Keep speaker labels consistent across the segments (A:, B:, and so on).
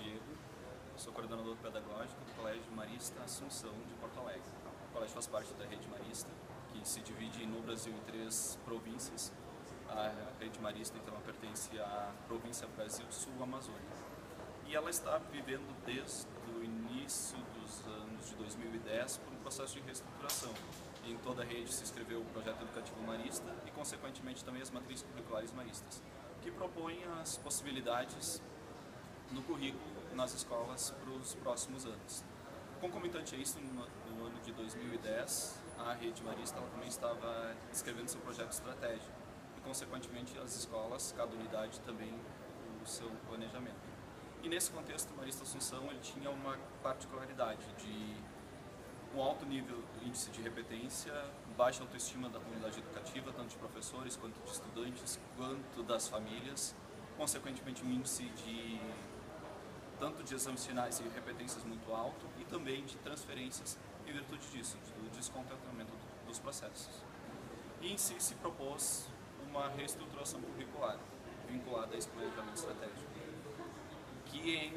A: Diego, sou coordenador pedagógico do Colégio Marista Assunção de Porto Alegre. O colégio faz parte da Rede Marista, que se divide no Brasil em 3 províncias. A Rede Marista, então, pertence à província Brasil Sul-Amazônia. E ela está vivendo desde o início dos anos de 2010 por um processo de reestruturação. Em toda a rede se inscreveu o projeto educativo marista e, consequentemente, também as matrizes curriculares maristas, que propõem as possibilidades no currículo nas escolas para os próximos anos. Concomitante a isso, no ano de 2010, a Rede Marista ela também estava escrevendo seu projeto estratégico e, consequentemente, as escolas, cada unidade também o seu planejamento. E nesse contexto, o Marista Assunção ele tinha uma particularidade de um alto nível, índice de repetência, baixa autoestima da comunidade educativa, tanto de professores, quanto de estudantes, quanto das famílias, consequentemente um índice de tanto de exames finais e repetências muito alto e também de transferências em virtude disso, do descontentamento dos processos. E em si se propôs uma reestruturação curricular vinculada a esse planejamento estratégico, que em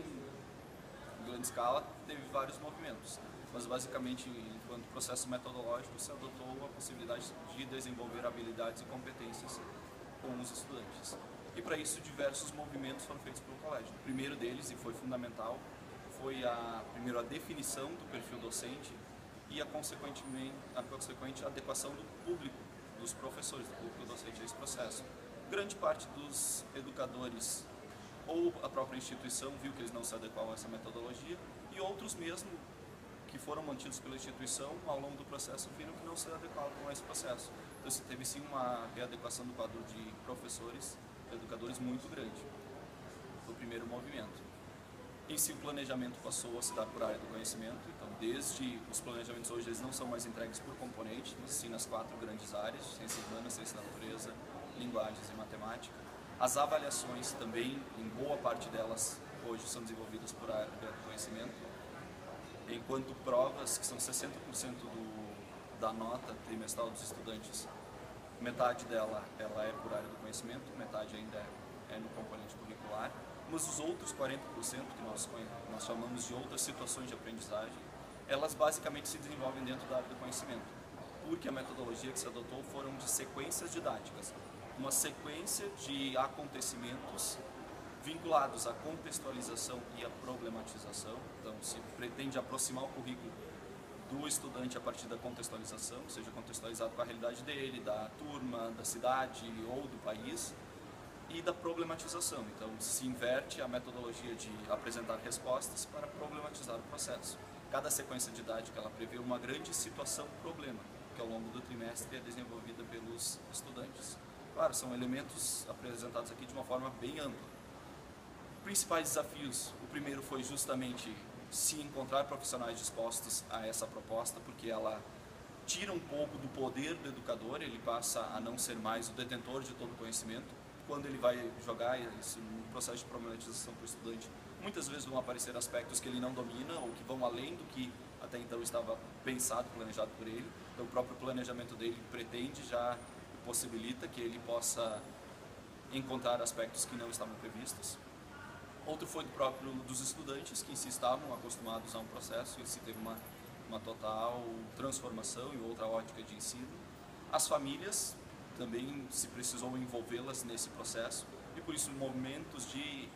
A: grande escala teve vários movimentos, mas basicamente, enquanto processo metodológico, se adotou a possibilidade de desenvolver habilidades e competências com os estudantes. E para isso diversos movimentos foram feitos pelo colégio. O primeiro deles, e foi fundamental, foi primeiro a definição do perfil docente e a consequente adequação do público, dos professores, do público docente a esse processo. Grande parte dos educadores ou a própria instituição viu que eles não se adequavam a essa metodologia e outros mesmo que foram mantidos pela instituição ao longo do processo viram que não se adequavam a esse processo. Então se teve sim uma readequação do quadro de professores, educadores muito grande. Foi o primeiro movimento. Em si o planejamento passou a se dar por área do conhecimento, então desde os planejamentos hoje eles não são mais entregues por componente, mas sim nas 4 grandes áreas, ciência humana, ciência da natureza, linguagens e matemática. As avaliações também, em boa parte delas, hoje são desenvolvidas por área do conhecimento, enquanto provas, que são 60% da nota trimestral dos estudantes, metade dela ela é por área do conhecimento, metade ainda é no componente curricular, mas os outros 40% que nós chamamos de outras situações de aprendizagem, elas basicamente se desenvolvem dentro da área do conhecimento, porque a metodologia que se adotou foram de sequências didáticas, uma sequência de acontecimentos vinculados à contextualização e à problematização. Então se pretende aproximar o currículo do estudante a partir da contextualização, seja contextualizado com a realidade dele, da turma, da cidade ou do país, e da problematização. Então se inverte a metodologia de apresentar respostas para problematizar o processo. Cada sequência didática ela prevê uma grande situação-problema, que ao longo do trimestre é desenvolvida pelos estudantes. Claro, são elementos apresentados aqui de uma forma bem ampla. Principais desafios, o primeiro foi justamente se encontrar profissionais dispostos a essa proposta, porque ela tira um pouco do poder do educador, ele passa a não ser mais o detentor de todo o conhecimento. Quando ele vai jogar isso no processo de problematização para o estudante, muitas vezes vão aparecer aspectos que ele não domina ou que vão além do que até então estava pensado, planejado por ele. Então o próprio planejamento dele pretende, já possibilita que ele possa encontrar aspectos que não estavam previstos. Outro foi dos estudantes, que em si estavam acostumados a um processo e se teve uma total transformação e outra ótica de ensino. As famílias, também se precisou envolvê-las nesse processo e por isso momentos de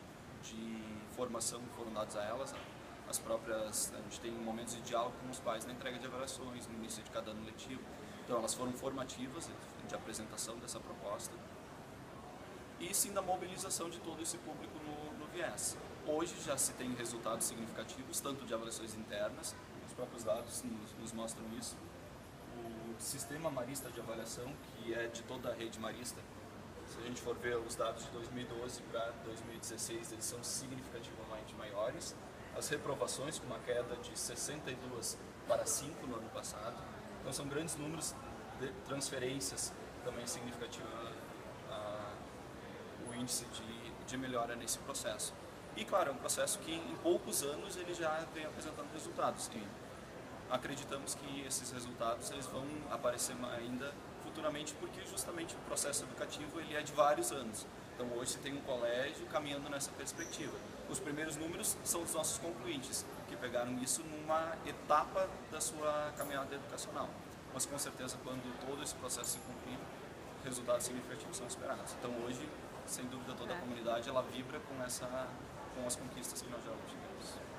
A: formação foram dados a elas. As próprias, a gente tem momentos de diálogo com os pais na entrega de avaliações, no início de cada ano letivo. Então elas foram formativas de apresentação dessa proposta e sim da mobilização de todo esse público no viés. Hoje já se tem resultados significativos, tanto de avaliações internas, os próprios dados nos mostram isso. O sistema marista de avaliação, que é de toda a rede marista, se a gente for ver os dados de 2012 para 2016, eles são significativamente maiores. As reprovações, com uma queda de 62 para 5 no ano passado. Então são grandes números de transferências, também significativo o índice de melhora nesse processo. E claro, é um processo que em poucos anos ele já vem apresentando resultados. E acreditamos que esses resultados eles vão aparecer ainda futuramente, porque justamente o processo educativo ele é de vários anos. Então hoje se tem um colégio caminhando nessa perspectiva. Os primeiros números são os nossos concluintes, que pegaram isso numa etapa da sua caminhada educacional. Mas com certeza quando todo esse processo se cumprir, resultados significativos são esperados. Então hoje, sem dúvida, toda a comunidade ela vibra com as conquistas que nós já obtivemos.